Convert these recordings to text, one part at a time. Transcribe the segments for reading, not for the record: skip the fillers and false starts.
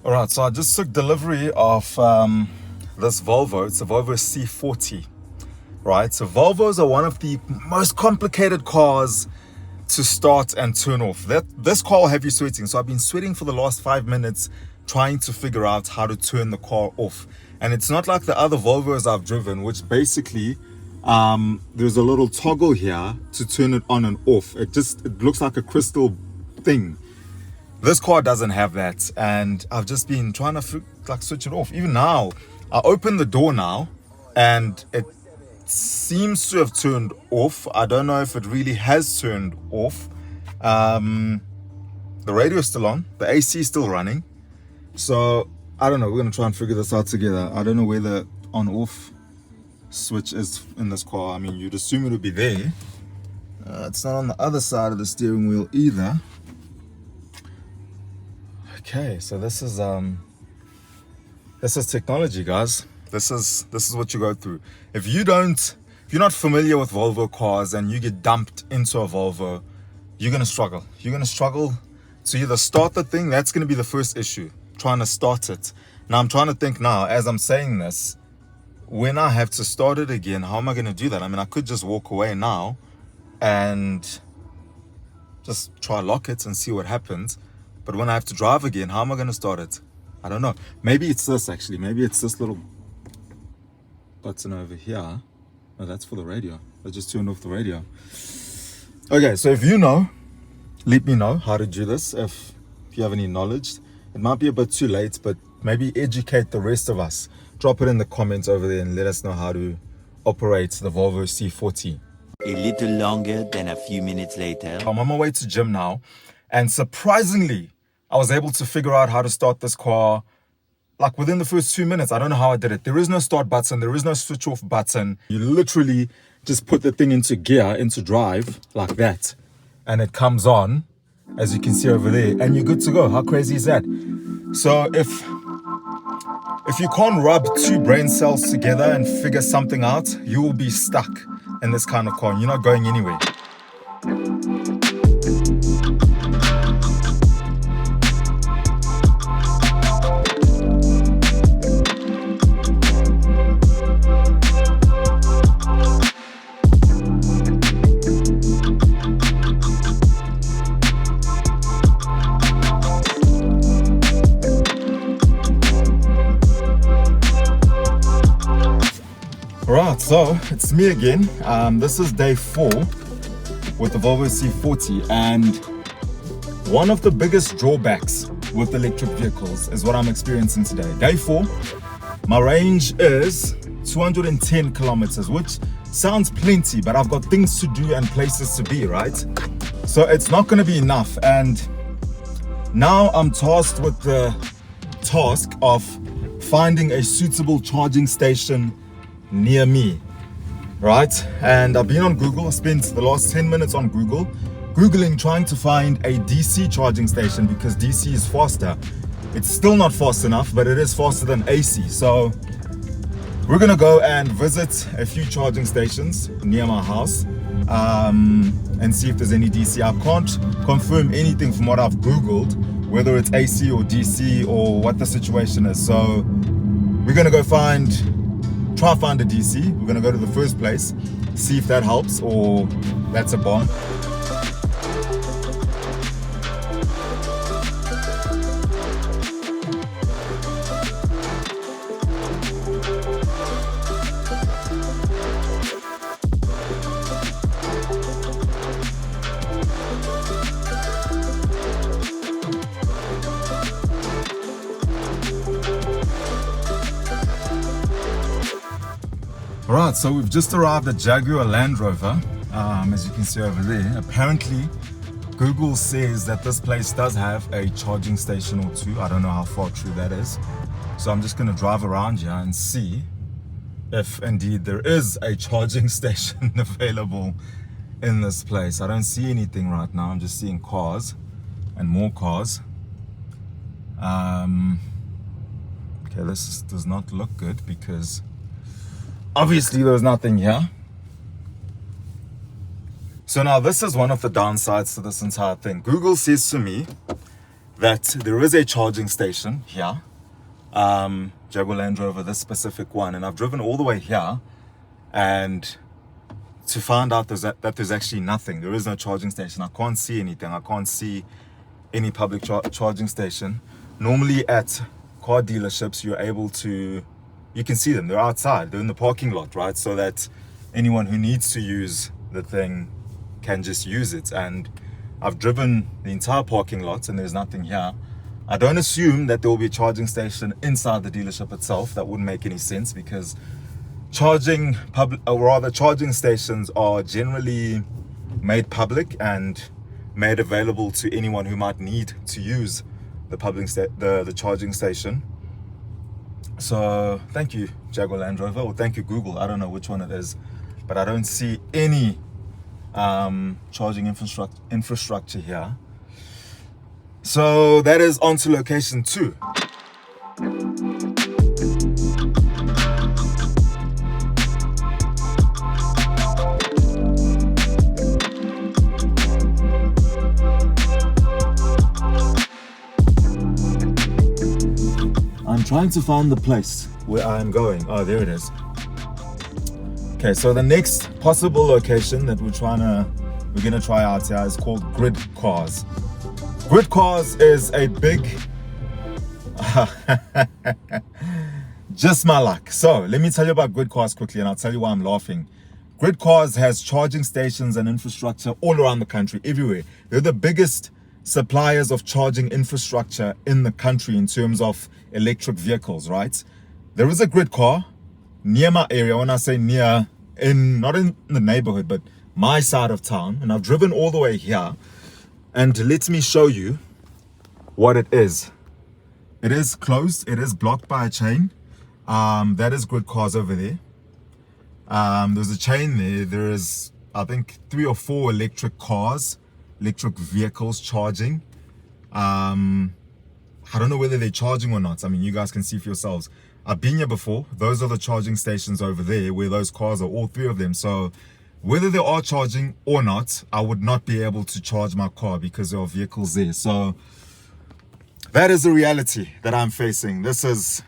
All right, so I just took delivery of this Volvo. It's a Volvo C40, right? So Volvos are one of the most complicated cars to start and turn off. This car will have you sweating. So I've been sweating for the last 5 minutes trying to figure out how to turn the car off. And it's not like the other Volvos I've driven, which basically there's a little toggle here to turn it on and off. It looks like a crystal thing. This car doesn't have that, and I've just been trying to switch it off. Even now, I open the door now, and it seems to have turned off. I don't know if it really has turned off. The radio is still on, the AC is still running. So I don't know. We're gonna try and figure this out together. I don't know where the on-off switch is in this car. I mean, you'd assume it would be there. It's not on the other side of the steering wheel either. Okay, so this is technology, guys. This is what you go through. If you're not familiar with Volvo cars and you get dumped into a Volvo, you're gonna struggle. You're gonna struggle to either start the thing. That's gonna be the first issue, trying to start it. Now I'm trying to think now, as I'm saying this, when I have to start it again, how am I gonna do that? I mean, I could just walk away now and just try lock it and see what happens. But when I have to drive again, how am I going to start it? I don't know. Maybe it's this, actually. Maybe it's this little button over here. No, that's for the radio. I just turned off the radio. Okay, so if you know, let me know how to do this. If you have any knowledge. It might be a bit too late, but maybe educate the rest of us. Drop it in the comments over there and let us know how to operate the Volvo C40. A little longer than a few minutes later. I'm on my way to gym now. And surprisingly, I was able to figure out how to start this car like within the first 2 minutes. I don't know how I did it. There is no start button. There is no switch off button. You literally just put the thing into gear, into drive like that. And it comes on, as you can see over there. And you're good to go. How crazy is that? So if you can't rub two brain cells together and figure something out, you will be stuck in this kind of car. You're not going anywhere. Right, so it's me again. This is day 4 with the Volvo C40, and one of the biggest drawbacks with electric vehicles is what I'm experiencing today. Day 4, my range is 210 kilometers, which sounds plenty, but I've got things to do and places to be, right? So it's not going to be enough, and now I'm tasked with the task of finding a suitable charging station near me, right? And I've been on Google. I spent the last 10 minutes on Googling, trying to find a DC charging station because DC is faster. It's still not fast enough, but it is faster than AC. So we're gonna go and visit a few charging stations near my house and see if there's any DC. I can't confirm anything from what I've Googled, whether it's AC or DC or what the situation is. So we're gonna go try find a DC. We're gonna go to the first place, see if that helps or that's a bomb. Alright, so we've just arrived at Jaguar Land Rover, as you can see over there. Apparently, Google says that this place does have a charging station or two. I don't know how far true that is. So I'm just going to drive around here and see if indeed there is a charging station available in this place. I don't see anything right now. I'm just seeing cars and more cars. Okay, this does not look good because obviously there's nothing here. So now this is one of the downsides to this entire thing. Google says to me that there is a charging station here. Jaguar Land Rover, this specific one, and I've driven all the way here, and to find out that there's actually nothing. There is no charging station. I can't see anything. I can't see any public charging station. Normally at car dealerships, you can see them. They're outside. They're in the parking lot, right? So that anyone who needs to use the thing can just use it. And I've driven the entire parking lot and there's nothing here. I don't assume that there will be a charging station inside the dealership itself. That wouldn't make any sense, because charging stations are generally made public and made available to anyone who might need to use the charging station. So thank you, Jaguar Land Rover, or thank you, Google. I don't know which one it is, but I don't see any charging infrastructure here. So that is on to location 2. I'm trying to find the place where I'm going. Oh, there it is. Okay, so the next possible location that we're gonna try out here is called Grid Cars. Grid Cars is a big just my luck. So let me tell you about Grid Cars quickly, and I'll tell you why I'm laughing. Grid Cars has charging stations and infrastructure all around the country, everywhere. They're the biggest suppliers of charging infrastructure in the country in terms of electric vehicles, right? There is a Grid Car near my area. When I say near, not in the neighborhood, but my side of town, and I've driven all the way here. And let me show you what it is. It is closed. It is blocked by a chain. That is Grid Cars over there. There's a chain there. There is, I think, 3 or 4 electric vehicles charging. I don't know whether they're charging or not. I mean, you guys can see for yourselves. I've been here before. Those are the charging stations over there where those cars are, all 3 of them. So whether they are charging or not, I would not be able to charge my car because there are vehicles there. So that is the reality that I'm facing. It sucks.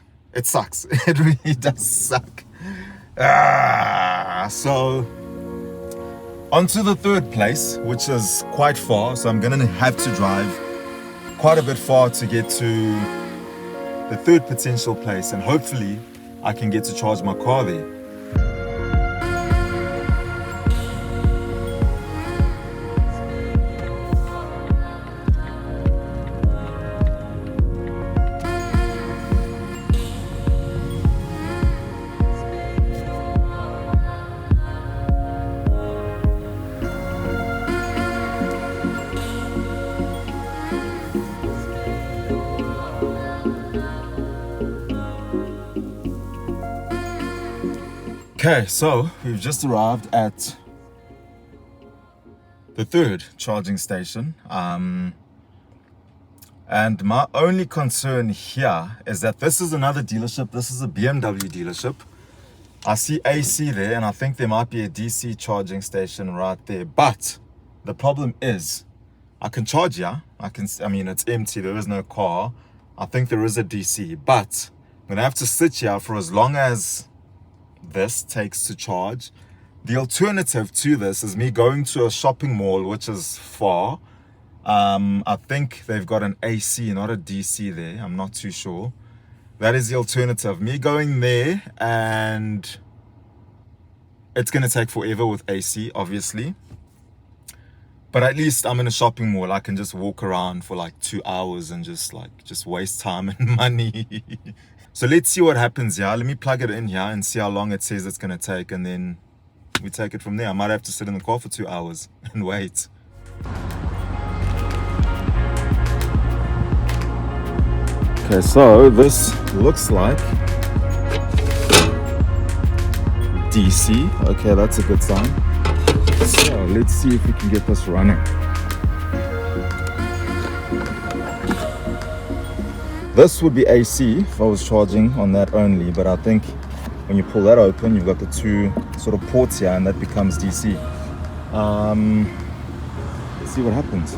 It really does suck. So on to the third place, which is quite far. So I'm going to have to drive quite a bit far to get to the third potential place. And hopefully I can get to charge my car there. Okay, so we've just arrived at the third charging station. And my only concern here is that this is another dealership. This is a BMW dealership. I see AC there, and I think there might be a DC charging station right there. But the problem is, I can charge here. I mean, it's empty. There is no car. I think there is a DC, but I'm gonna have to sit here for as long as this takes to charge. The alternative to this is me going to a shopping mall, which is far. I think they've got an AC, not a DC there. I'm not too sure. That is the alternative. Me going there, and it's going to take forever with AC, obviously. But at least I'm in a shopping mall. I can just walk around for like 2 hours and just waste time and money. So let's see what happens here. Let me plug it in here and see how long it says it's going to take, and then we take it from there. I might have to sit in the car for 2 hours and wait. Okay, so this looks like DC. Okay, that's a good sign. So let's see if we can get this running. This would be AC if I was charging on that only, but I think when you pull that open, you've got the 2 sort of ports here, and that becomes DC. Let's see what happens.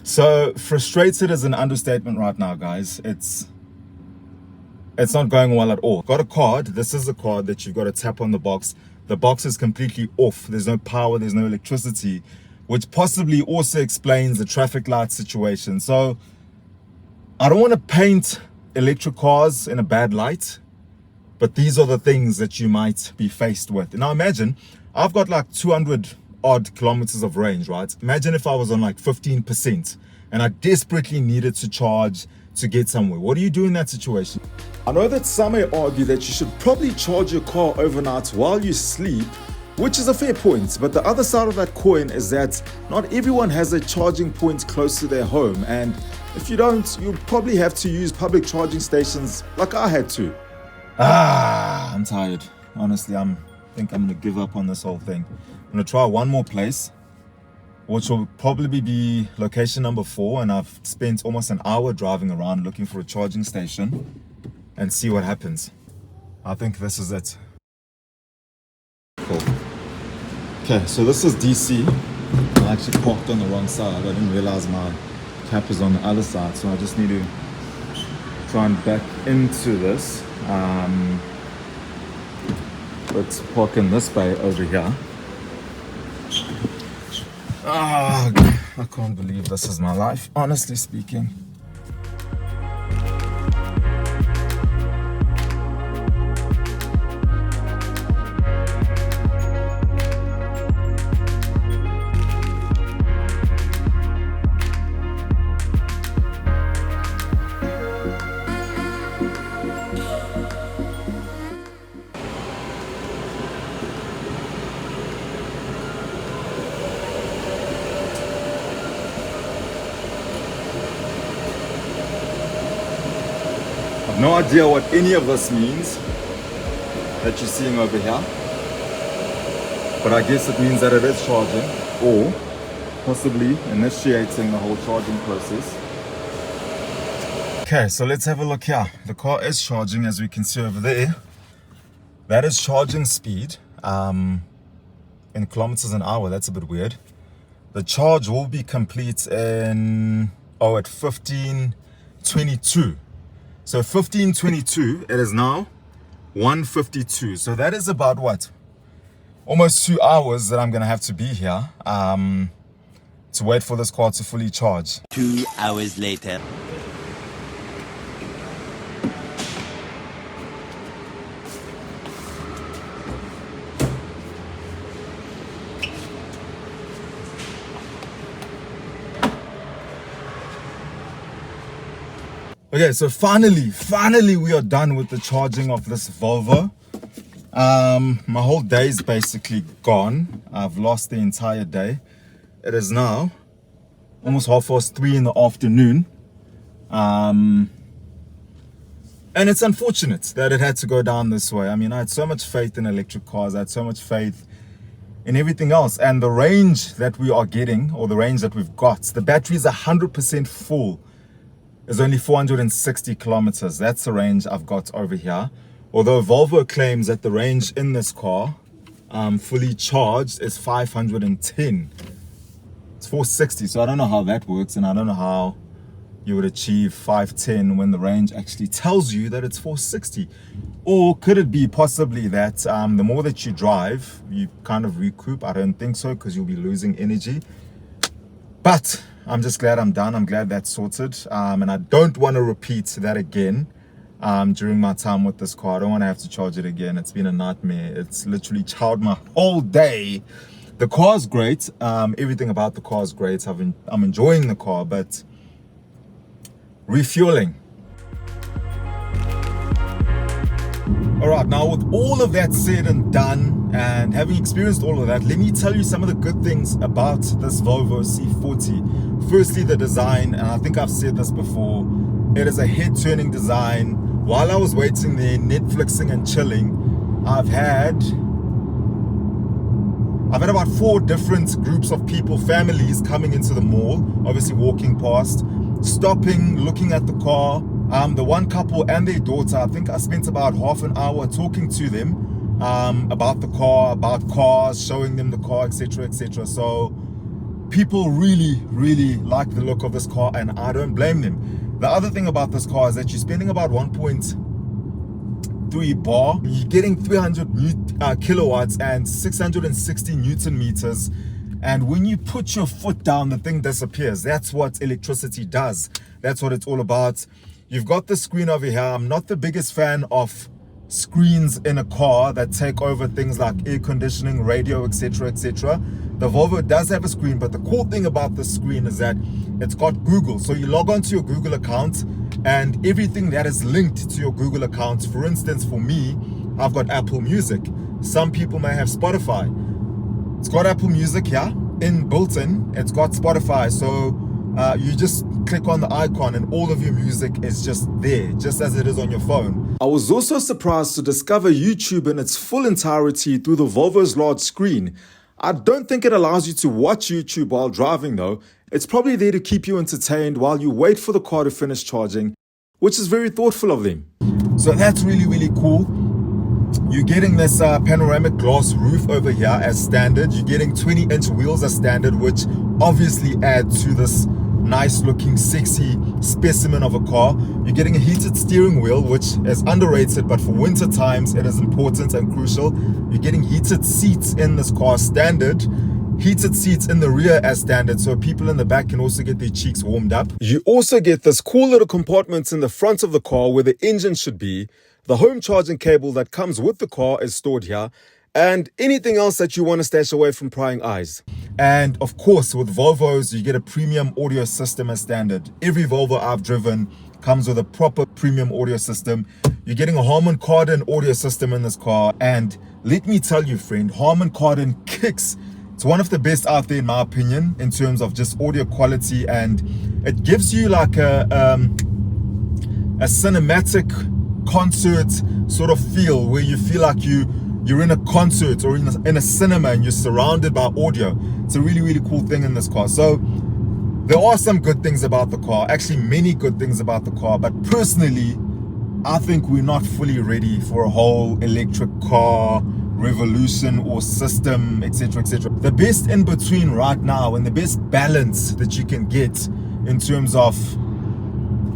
So frustrated is an understatement right now, guys. It's not going well at all. Got a card. This is a card that you've got to tap on the box. The box is completely off. There's no power, there's no electricity, which possibly also explains the traffic light situation. So I don't want to paint electric cars in a bad light, but these are the things that you might be faced with. Now imagine, I've got like 200 odd kilometers of range, right? Imagine if I was on like 15% and I desperately needed to charge to get somewhere. What do you do in that situation? I know that some may argue that you should probably charge your car overnight while you sleep, which is a fair point, but the other side of that coin is that not everyone has a charging point close to their home, and if you don't, you'll probably have to use public charging stations like I had to. I'm tired. Honestly, I think I'm gonna give up on this whole thing. I'm gonna try one more place, which will probably be location number 4, and I've spent almost an hour driving around looking for a charging station, and see what happens. I think this is it. Cool. Okay, so this is DC. I actually parked on the wrong side. I didn't realize my cap is on the other side, so I just need to try and back into this. Let's park in this bay over here. I can't believe this is my life, honestly speaking. No idea what any of this means that you're seeing over here, but I guess it means that it is charging, or possibly initiating the whole charging process. Okay, so let's have a look here. The car is charging, as we can see over there. That is charging speed in kilometers an hour. That's a bit weird. The charge will be complete in at 15:22. So 15:22, it is now 1:52. So that is about what? Almost 2 hours that I'm gonna have to be here to wait for this car to fully charge. 2 hours later. Okay, so finally we are done with the charging of this Volvo. My whole day is basically gone. I've lost the entire day. It is now almost 3:30 in the afternoon. And it's unfortunate that it had to go down this way. I mean, I had so much faith in electric cars. I had so much faith in everything else. And the range that we are getting, or the range that we've got, the battery is 100% full. Is only 460 kilometers. That's the range I've got over here. Although Volvo claims that the range in this car, fully charged, is 510. It's 460, so I don't know how that works, and I don't know how you would achieve 510 when the range actually tells you that it's 460. Or could it be possibly that the more that you drive, you kind of recoup? I don't think so, because you'll be losing energy. But I'm just glad I'm done. I'm glad that's sorted. And I don't want to repeat that again during my time with this car. I don't want to have to charge it again. It's been a nightmare. It's literally chowed my whole day. The car's great. Everything about the car is great. I'm enjoying the car, but refueling. All right, now with all of that said and done, and having experienced all of that, let me tell you some of the good things about this Volvo C40. Firstly, the design, and I think I've said this before, it is a head-turning design. While I was waiting there, Netflixing and chilling, I've had about 4 different groups of people, families coming into the mall, obviously walking past, stopping, looking at the car. The one couple and their daughter, I think I spent about half an hour talking to them about the car, about cars, showing them the car, etc., etc. So people really like the look of this car, and I don't blame them. The other thing about this car is that you're spending about 1.3 bar. You're getting 300 kilowatts and 660 Newton meters. And when you put your foot down, the thing disappears. That's what electricity does. That's what it's all about. You've got the screen over here. I'm not the biggest fan of screens in a car that take over things like air conditioning, radio, etc, etc. The Volvo does have a screen, but the cool thing about the screen is that it's got Google. So you log onto your Google account and everything that is linked to your Google account. For instance, for me, I've got Apple Music. Some people may have Spotify. It's got Apple Music here, built in. It's got Spotify. So you just click on the icon and all of your music is just there, just as it is on your phone. I was also surprised to discover YouTube in its full entirety through the Volvo's large screen. I don't think it allows you to watch YouTube while driving though. It's probably there to keep you entertained while you wait for the car to finish charging, which is very thoughtful of them. So that's really cool. You're getting this panoramic glass roof over here as standard. You're getting 20-inch wheels as standard, which obviously add to this nice looking sexy specimen of a car. You're getting a heated steering wheel, which is underrated, but for winter times it is important and crucial. You're getting heated seats in this car standard, heated seats in the rear as standard, so people in the back can also get their cheeks warmed up. You also get this cool little compartment in the front of the car where the engine should be. The home charging cable that comes with the car is stored here, and anything else that you want to stash away from prying eyes. And of course, with Volvos, you get a premium audio system as standard. Every Volvo I've driven comes with a proper premium audio system. You're getting a Harman Kardon audio system in this car, and let me tell you, friend, Harman Kardon kicks. It's one of the best out there in my opinion in terms of just audio quality, and it gives you like a cinematic concert sort of feel where you feel like you're in a concert or in a cinema and you're surrounded by audio. It's a really cool thing in this car. So there are some good things about the car, actually many good things about the car, but personally I think we're not fully ready for a whole electric car revolution or system, etc. The best in between right now and the best balance that you can get in terms of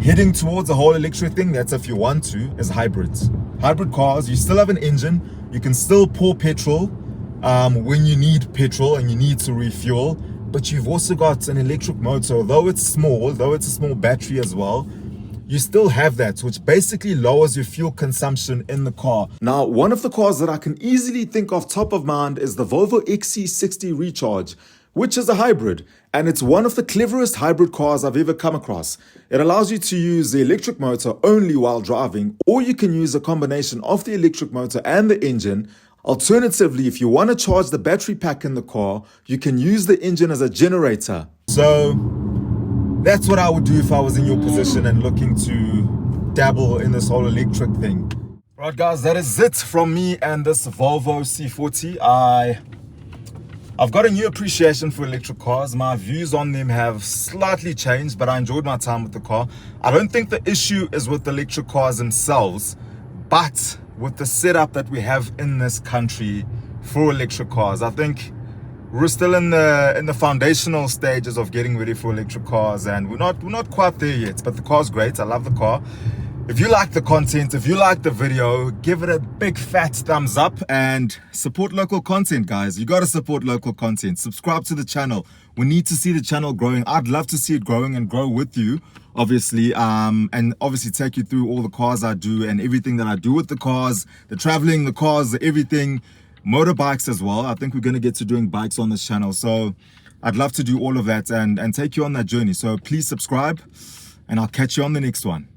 heading towards a whole electric thing, that's if you want to, is hybrids. Hybrid cars, you still have an engine, you can still pour petrol when you need petrol and you need to refuel, but you've also got an electric motor. Though it's a small battery as well, you still have that, which basically lowers your fuel consumption in the car. Now, one of the cars that I can easily think of top of mind is the Volvo XC60 Recharge, which is a hybrid, and it's one of the cleverest hybrid cars I've ever come across. It allows you to use the electric motor only while driving, or you can use a combination of the electric motor and the engine. Alternatively, if you want to charge the battery pack in the car, you can use the engine as a generator. So that's what I would do if I was in your position and looking to dabble in this whole electric thing. Right guys, that is it from me and this Volvo C40. I've got a new appreciation for electric cars. My views on them have slightly changed, but I enjoyed my time with the car. I don't think the issue is with the electric cars themselves, but with the setup that we have in this country for electric cars. I think we're still in the foundational stages of getting ready for electric cars, and we're not quite there yet, but the car's great. I love the car. If you like the content, if you like the video, give it a big fat thumbs up and support local content, guys. You got to support local content. Subscribe to the channel. We need to see the channel growing. I'd love to see it growing and grow with you, obviously, and obviously take you through all the cars I do and everything that I do with the cars, the traveling, the cars, everything, motorbikes as well. I think we're going to get to doing bikes on this channel. So I'd love to do all of that and take you on that journey. So please subscribe, and I'll catch you on the next one.